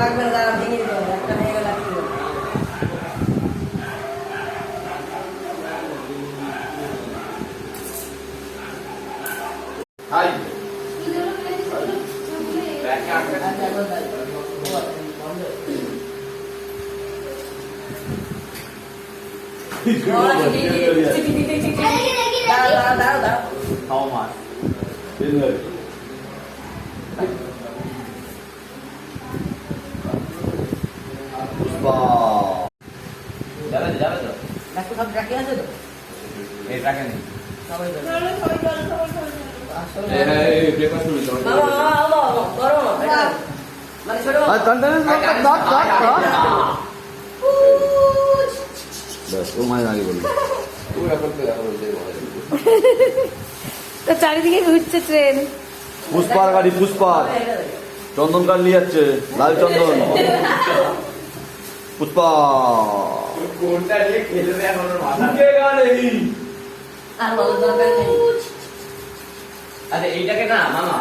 লাগবে না, দাঁড়া ভেঙে দিতে হবে, একটা ভেঙে গেলে কি হবে? হাই দাঁড়া হাউ মাছ পুষ্পা যাবে তো ডাক্তার সব ট্রাকে আছে তো? এই টাকা নেই সবাই যাবে। ব্রেকফাস্ট শুরু করো মামা, করো না, এটা মানে ছোট মামা। ও মায়ের আগে বললো তো চারিদিকে ঘুরছে ট্রেন। পুষ্পার গাড়ি পুষ্পা চন্দন কার নিয়ে যাচ্ছে লাল চন্দন পুষ্পা কোনটা নিয়ে খেলে দেয় আমার মাথা গাড়ি আর বলো দরকার নেই। আরে এইটাকে না মামা